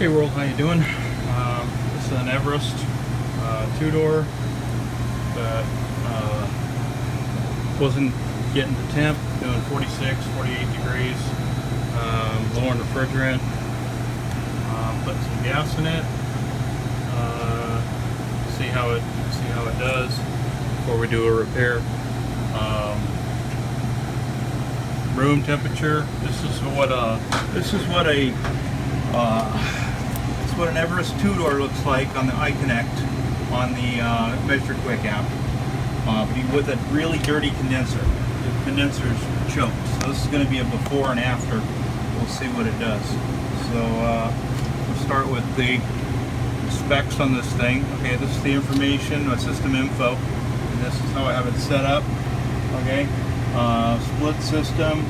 Hey world, how you doing? This is an Everest two-door that wasn't getting the temp, doing 46, 48 degrees, low on refrigerant. Put some gas in it, see how it does before we do a repair. Room temperature. This is what an Everest two-door looks like on the iConnect on the Measure Hvac app, but with a really dirty condenser. The condenser's choked, so this is going to be a before and after. We'll see what it does. So we'll start with the specs on this thing. Okay, this is the information, system info, and this is how I have it set up. Okay, split system,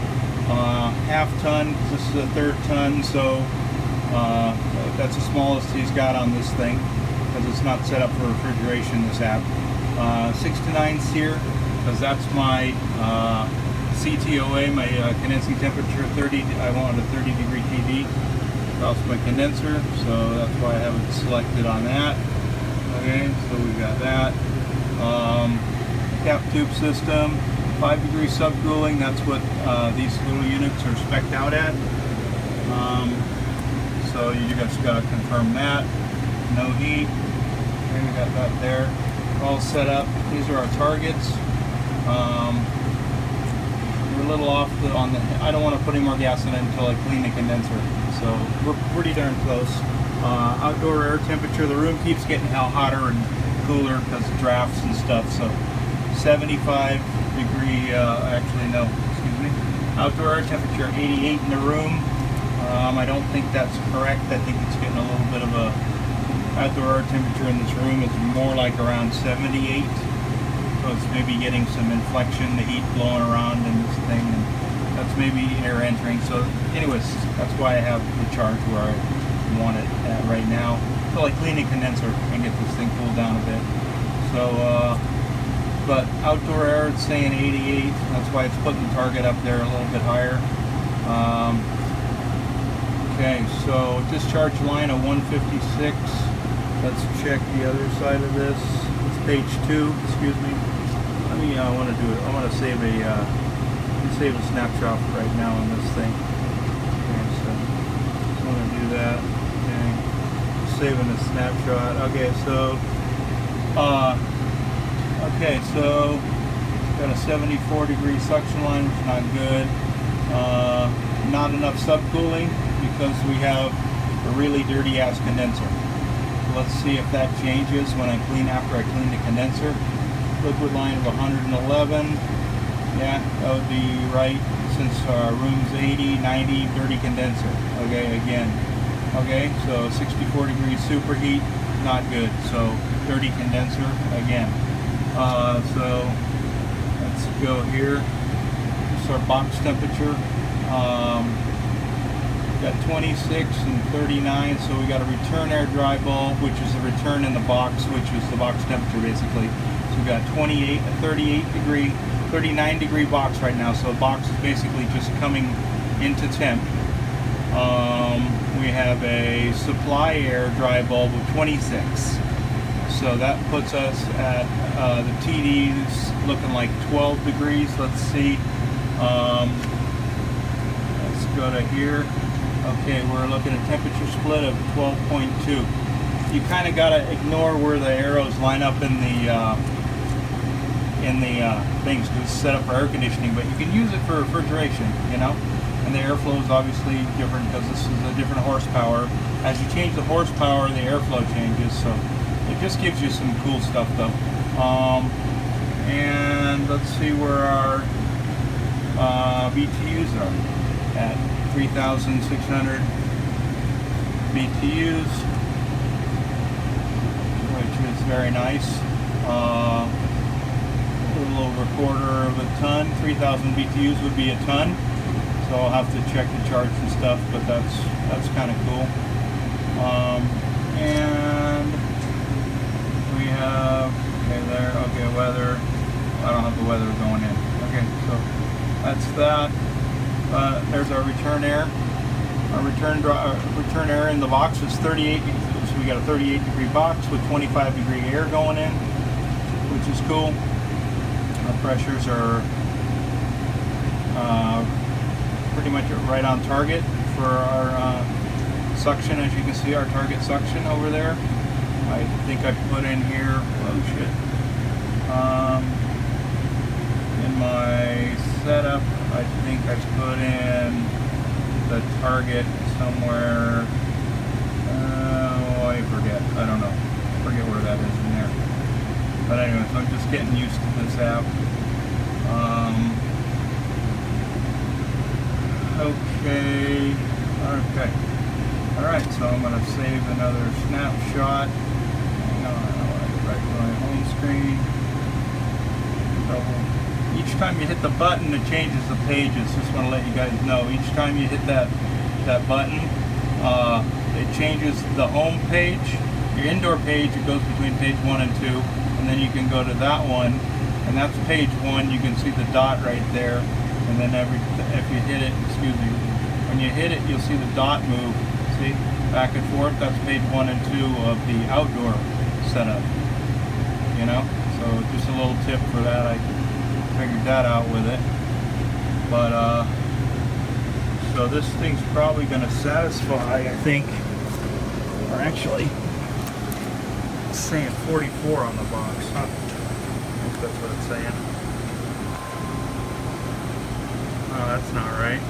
half ton. This is a third ton, so that's the smallest he's got on this thing because it's not set up for refrigeration, this app. 6 to 9 SEER, because that's my CTOA, my condensing temperature. 30. I wanted a 30-degree TV. That's my condenser, so that's why I have it selected on that. Okay, so we've got that. Cap tube system, 5-degree subcooling. That's what these little units are spec'd out at. So you just got to confirm that. No heat. Okay, we got that there. All set up. These are our targets. We're a little off on the. I don't want to put any more gas in it until I clean the condenser. So we're pretty darn close. Outdoor air temperature. The room keeps getting hotter and cooler because of drafts and stuff. So 75 degree. Actually, no. Excuse me. Outdoor air temperature 88 in the room. I don't think that's correct. I think it's getting a little bit of a outdoor air temperature in this room is more like around 78. So it's maybe getting some inflection, the heat blowing around in this thing, and that's maybe air entering. So anyways, that's why I have the charge where I want it at right now. So I clean the condenser and get this thing cooled down a bit. So, but outdoor air, it's saying 88. That's why it's putting the target up there a little bit higher. Okay, so discharge line of 156. Let's check the other side of this. It's page 2. Excuse me. I want to do it. I want to save a snapshot right now on this thing. Okay, so I want to do that. Okay, saving a snapshot. Okay, so got a 74-degree suction line, which is not good. Not enough subcooling because we have a really dirty ass condenser. So let's see if that changes when after I clean the condenser. Liquid line of 111. Yeah, that would be right since our room's 80, 90, dirty condenser. Okay, again. Okay, so 64 degrees superheat, not good. So dirty condenser again. So let's go here. This is our box temperature. Got 26 and 39, so we got a return air dry bulb, which is the return in the box, which is the box temperature basically. So we got 28, a 38 degree, 39 degree box right now. So the box is basically just coming into temp. We have a supply air dry bulb of 26. So that puts us at the TD's looking like 12 degrees. Let's see. Let's go to here. Okay, we're looking at temperature split of 12.2. You kind of got to ignore where the arrows line up in the things because it's set up for air conditioning, but you can use it for refrigeration, you know. And the airflow is obviously different because this is a different horsepower. As you change the horsepower, the airflow changes, so it just gives you some cool stuff though. And let's see where our BTUs are at. 3,600 BTUs, which is very nice. A little over a quarter of a ton. 3,000 BTUs would be a ton. So I'll have to check the charts and stuff, but that's kind of cool. And we have weather. I don't have the weather going in. Okay, so that's that. There's our return air. Our return air in the box is 38, so we got a 38 degree box with 25 degree air going in, which is cool. Our pressures are pretty much right on target for our suction. As you can see, our target suction over there. I think I put in here, oh shit, in my setup, I think I put in the target somewhere, oh, I forget, I don't know, forget where that is in there. But anyway, so I'm just getting used to this app. Okay. Alright, so I'm going to save another snapshot. Hang on, I want to get back to my home screen. Each time you hit the button, it changes the pages. Just want to let you guys know. Each time you hit that button, it changes the home page. Your indoor page, it goes between page 1 and 2, and then you can go to that one, and that's page 1. You can see the dot right there, and then if you hit it, excuse me, when you hit it, you'll see the dot move. See, back and forth. That's page 1 and 2 of the outdoor setup. You know, so just a little tip for that. I figured that out with it. But so this thing's probably going to satisfy, I think, or actually, it's saying 44 on the box. Huh? I think that's what it's saying. Oh, that's not right.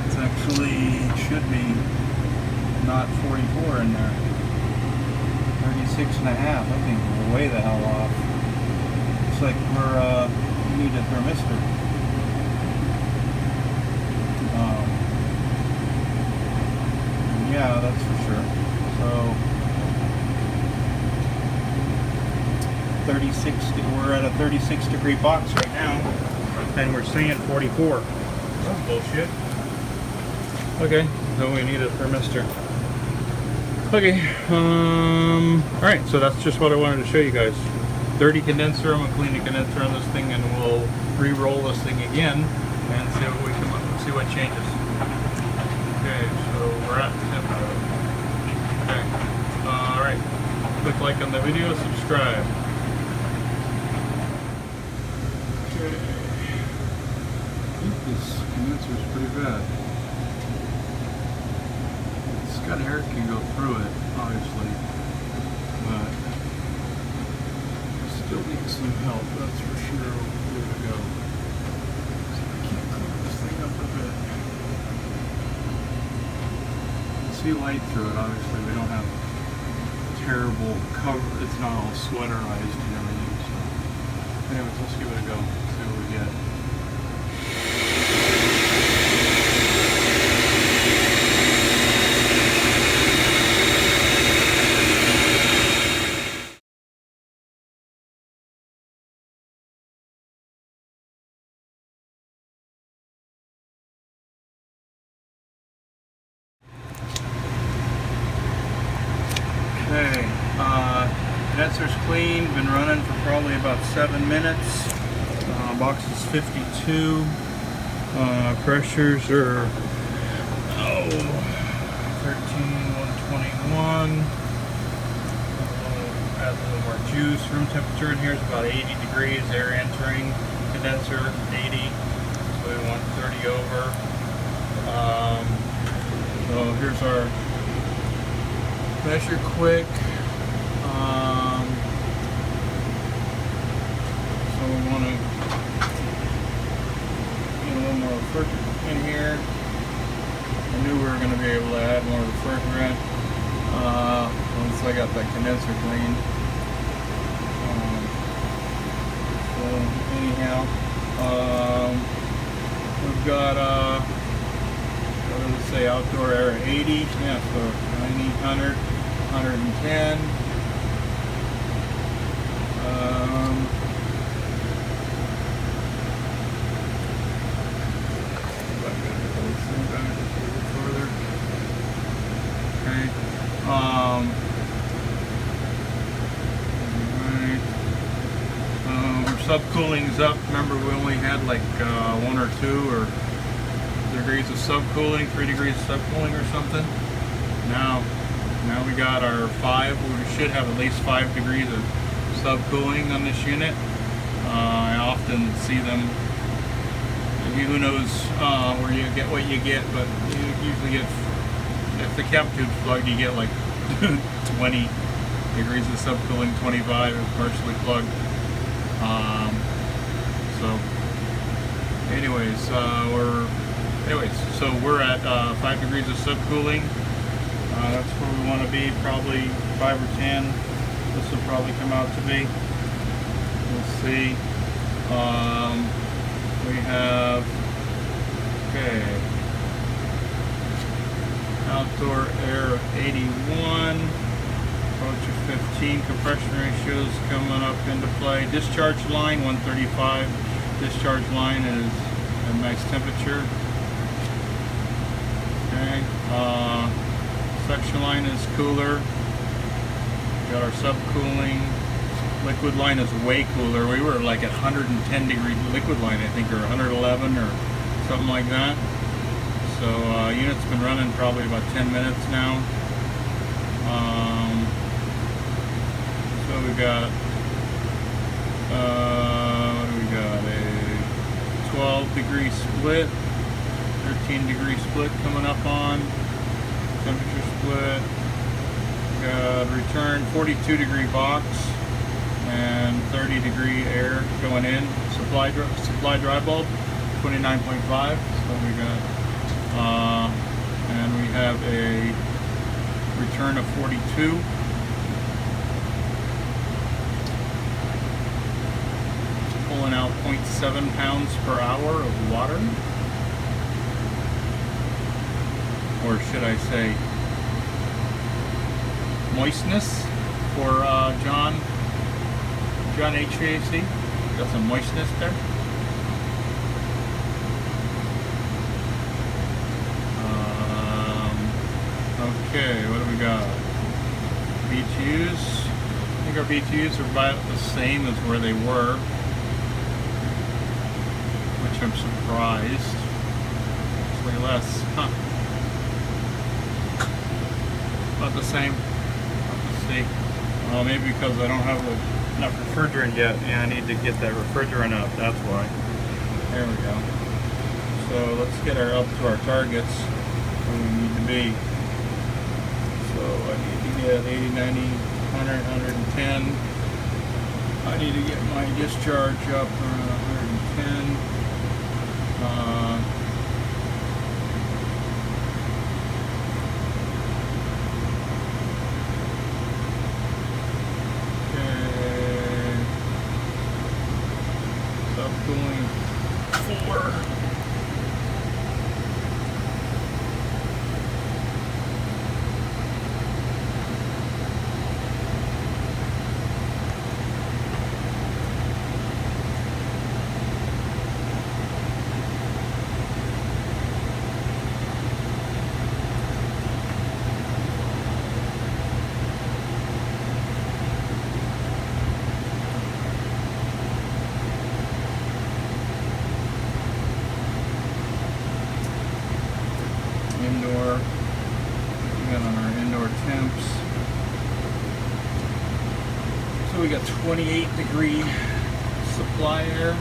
It's actually should be not 44 in there. 36 and a half. I think we're way the hell off. Looks like we need a thermistor. Yeah, that's for sure. So 36. We're at a 36 degree box right now, and we're saying 44. That's bullshit. Okay, so we need a thermistor. Okay, alright, so that's just what I wanted to show you guys. Dirty condenser. I'm going to clean the condenser on this thing, and we'll re-roll this thing again and see what we come up with, see what changes. Okay, so we're at tempo. Okay, alright. Click like on the video, subscribe. Okay. I think this condenser is pretty bad. It's got air can go through it, obviously, but still needs some help, that's for sure. Here we go. So I can't clean this thing up a bit. You can see light through it, obviously. We don't have terrible cover, it's not all sweaterized and everything, so anyways, let's give it a go, see what we get. Okay, condenser's clean, been running for probably about 7 minutes. Box is 52. Pressures are 13,121. Add a little more juice. Room temperature in here is about 80 degrees. Air entering, condenser 80. So we want 30 over. So here's our measure quick. So we want to get a little more refrigerant in here. I knew we were going to be able to add more refrigerant once I got that condenser clean. So anyhow, we've got what does it say? Outdoor air at 80. Yeah, so 90, 100, 110. Okay. We're subcooling's up. Remember, we only had like 1 or 2 or degrees of subcooling, 3 degrees of subcooling or something. Now we got our 5. We should have at least 5 degrees of subcooling on this unit. I often see them. Who knows where you get what you get, but you usually get, if the cap tube's plugged, you get like 20 degrees of subcooling, 25 if partially plugged. So anyways, so we're at 5 degrees of subcooling. That's where we want to be, probably 5 or 10. This will probably come out to be. We'll see. We have, okay, outdoor air of 81, approach of 15, compression ratios coming up into play. Discharge line 135. Discharge line is a nice temperature. Okay, suction line is cooler. Got our subcooling. Liquid line is way cooler. We were like at 110 degree liquid line, I think, or 111 or something like that. So unit's been running probably about 10 minutes now. So we got what do we got? A 12 degree split, 13 degree split coming up on. Temperature split. We got return 42 degree box and 30 degree air going in. Supply dry bulb 29.5. So we got and we have a return of 42. Pulling out 0.7 pounds per hour of water, or should I say moistness for John HVAC. Got some moistness there. Okay, what do we got? BTUs. I think our BTUs are about the same as where they were, which I'm surprised. Actually less. Huh. About the same. Let's see. Maybe because I don't have enough refrigerant yet, and I need to get that refrigerant up. That's why. There we go. So let's get up to our targets where we need to be. So I need to get 80, 90, 100, 110. I need to get my discharge up around 110. Subcooling 4. Indoor, we got on our indoor temps. So we got 28 degree supply air,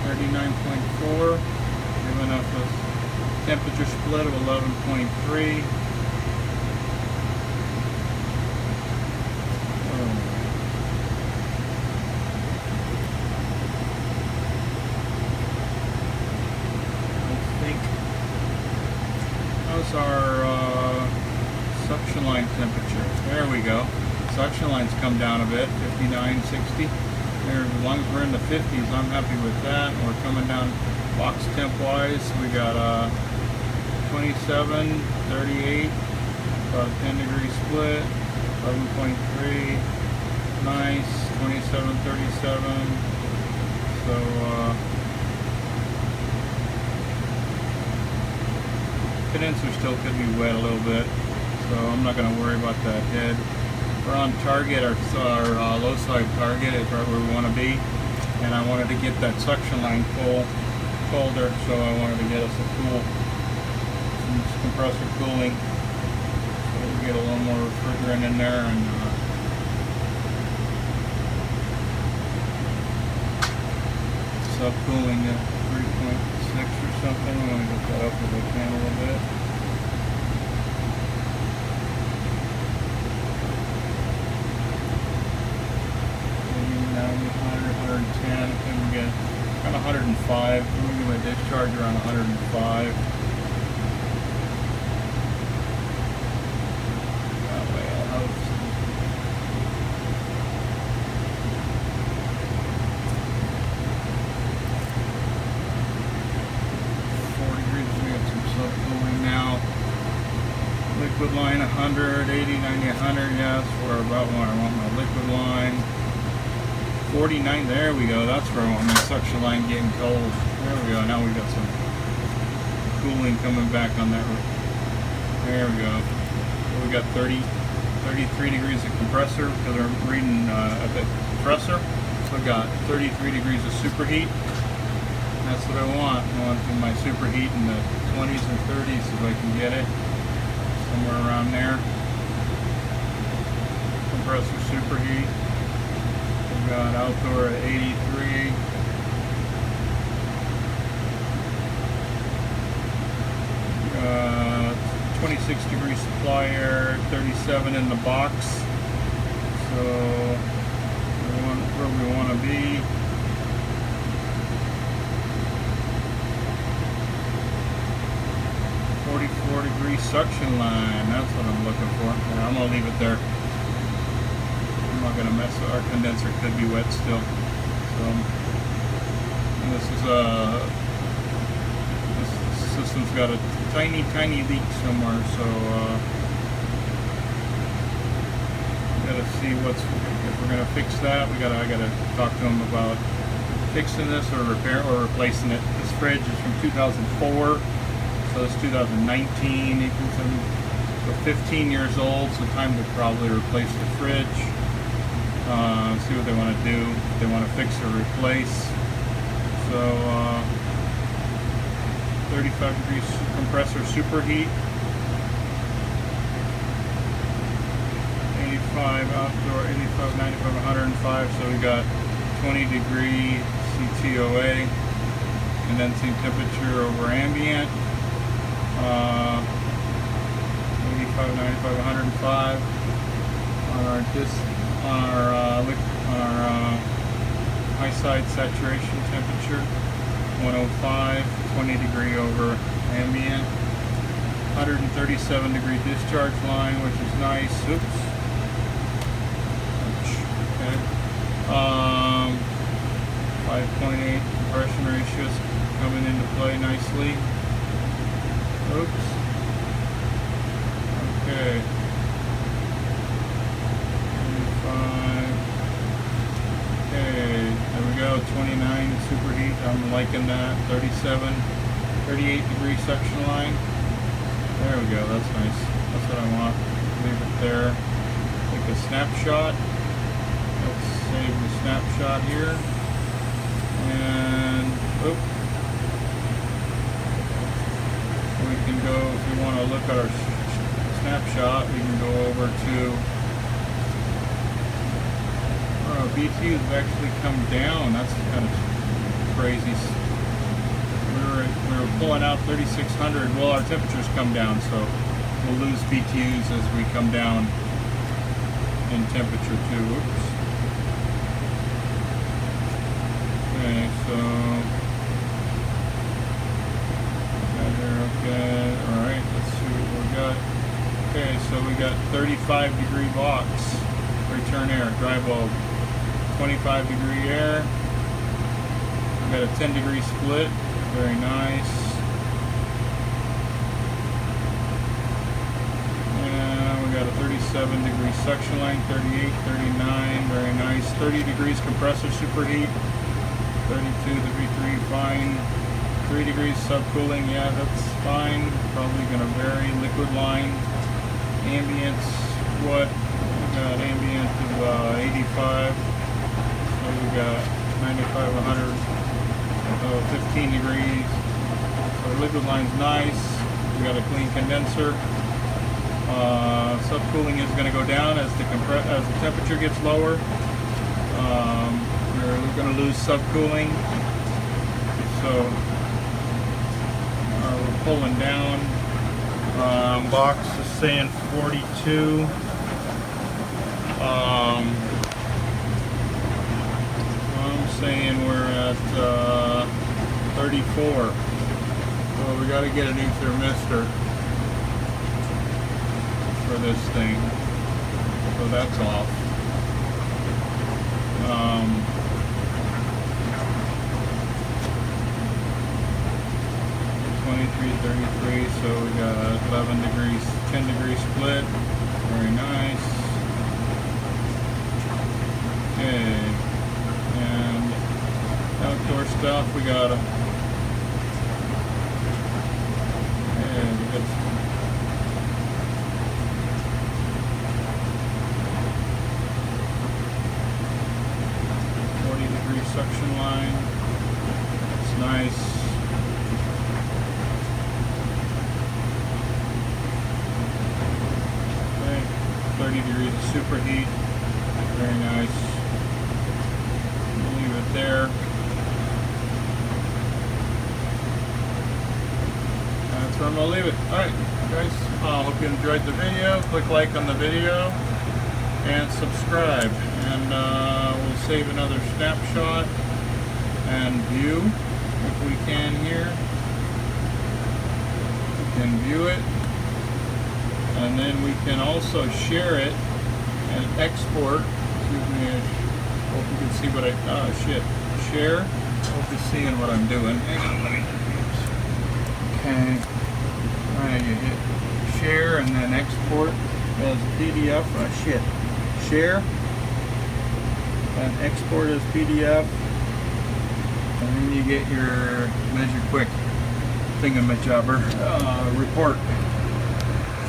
39.4, giving us a temperature split of 11.3. Our suction line temperature. There we go. Suction lines come down a bit, 59, 60. There, as long as we're in the 50s, I'm happy with that. We're coming down box temp wise. We got 27, 38, about 10 degree split, 11.3, nice, 27, 37. So condenser still could be wet a little bit, so I'm not going to worry about that head. We're on target. Our low side target is right where we want to be. and I wanted to get that suction line colder, so I wanted to get us some compressor cooling, so we get a little more refrigerant in there, and subcooling at 3.6 or something. I'm going to get that up if I can a little bit. Maybe 90, 100, 110. I think we get around 105. I'm going to get my discharge around 105. That way I'll have 4 degrees. We got some subcooling now. Liquid line 100, 80, 90, 100. Yeah, that's where about where I want my liquid line. 49, there we go. That's where I want my suction line getting cold. There we go. Now we got some cooling coming back on that. There we go. So we got 33 degrees of compressor because we're reading at the compressor. So we got 33 degrees of superheat. That's what I want. I want my superheat in the 20s and 30s if I can get it. Somewhere around there. Compressor superheat. We got outdoor at 83. 26 degree supply air, 37 in the box. So where we want to be. Degree suction line. That's what I'm looking for. Yeah, I'm gonna leave it there. I'm not gonna mess with our condenser. Could be wet still. So and this system's got a tiny leak somewhere. So gotta see if we're gonna fix that. I gotta talk to them about fixing this or replacing it. This fridge is from 2004. So it's 2019, equals so 15 years old, so time to probably replace the fridge. See what they want to do, if they want to fix or replace. So 35 degrees compressor superheat. 85 outdoor, 85, 95, 105, so we got 20 degree CTOA, condensing temperature over ambient. 85, 95, 105 on our high side saturation temperature. 105, 20 degree over ambient. 137 degree discharge line, which is nice. Oops. Okay. 5.8 compression ratios coming into play nicely. Oops. Okay. 25. Okay, there we go. 29 superheat. I'm liking that. 37, 38 degree suction line. There we go. That's nice. That's what I want. Leave it there. Take a snapshot. Let's save the snapshot here. And oops. We can go, if we want to look at our snapshot, we can go over to BTU has actually come down. That's kind of crazy. We were pulling out 3600. Well, our temperatures come down, so we'll lose BTUs as we come down in temperature too. Oops. Okay, so okay, alright, let's see what we got. Okay, so we got 35 degree box, return air, dry bulb, 25 degree air. We got a 10 degree split, very nice. And we got a 37 degree suction line, 38, 39, very nice. 30 degrees compressor superheat, 32 to V3, fine. 3 degrees subcooling, yeah, that's fine. Probably going to vary. Liquid line, ambience, what? We got ambient of 85. So we got 95, 100, 15 degrees. So the liquid line's nice. We got a clean condenser. Subcooling is going to go down as the temperature gets lower. We're going to lose subcooling. So we're pulling down. Box is saying 42. I'm saying we're at 34. So we got to get a new thermistor for this thing. So that's off. 23, 33, so we got 11 degrees, 10 degree split. Very nice. Okay. And outdoor stuff, we got a 40 degree suction line. It's nice. Okay. 30 degrees of superheat. Very nice. We'll leave it there. That's where I'm going to leave it. Alright, guys. I hope you enjoyed the video. Click like on the video and subscribe. And we'll save another snapshot and view if we can here. We can view it. And then we can also share it and export. Excuse me, I hope you can see what share. Hope you're seeing what I'm doing. Hang on, let me. Okay. Alright, you hit share and then export as PDF. Share and export as PDF. And then you get your Measure Quick thingamajobber report.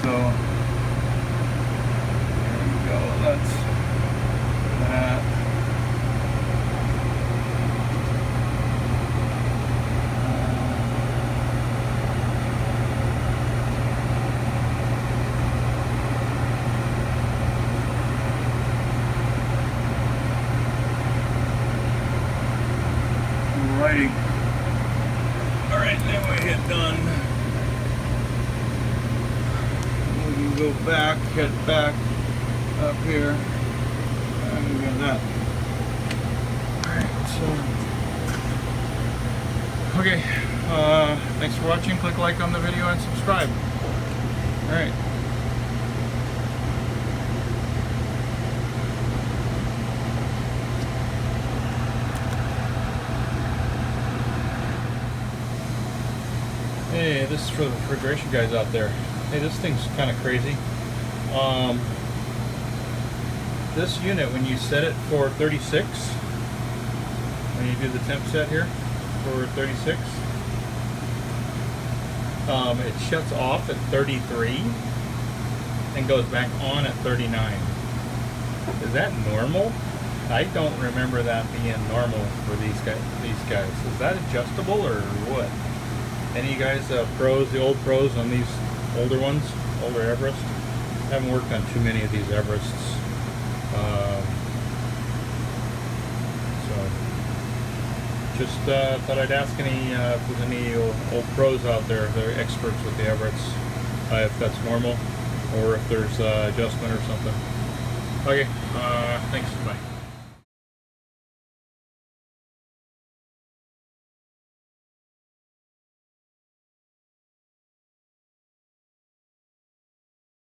So there we go. That's that. Alrighty. Alright, then we hit done. We can go back, head back up here. And we got that. Alright, so. Okay. Thanks for watching. Click like on the video and subscribe. Alright. Hey, this is for the refrigeration guys out there. Hey, this thing's kind of crazy. This unit, when you set it for 36, when you do the temp set here for 36, it shuts off at 33 and goes back on at 39. Is that normal? I don't remember that being normal for these guys. Is that adjustable or what? Any guys, pros, the old pros on these older ones, older Everest? I haven't worked on too many of these Everests. So, just thought I'd ask if there's any old pros out there, they're experts with the Everests, if that's normal, or if there's adjustment or something. Okay, thanks, bye.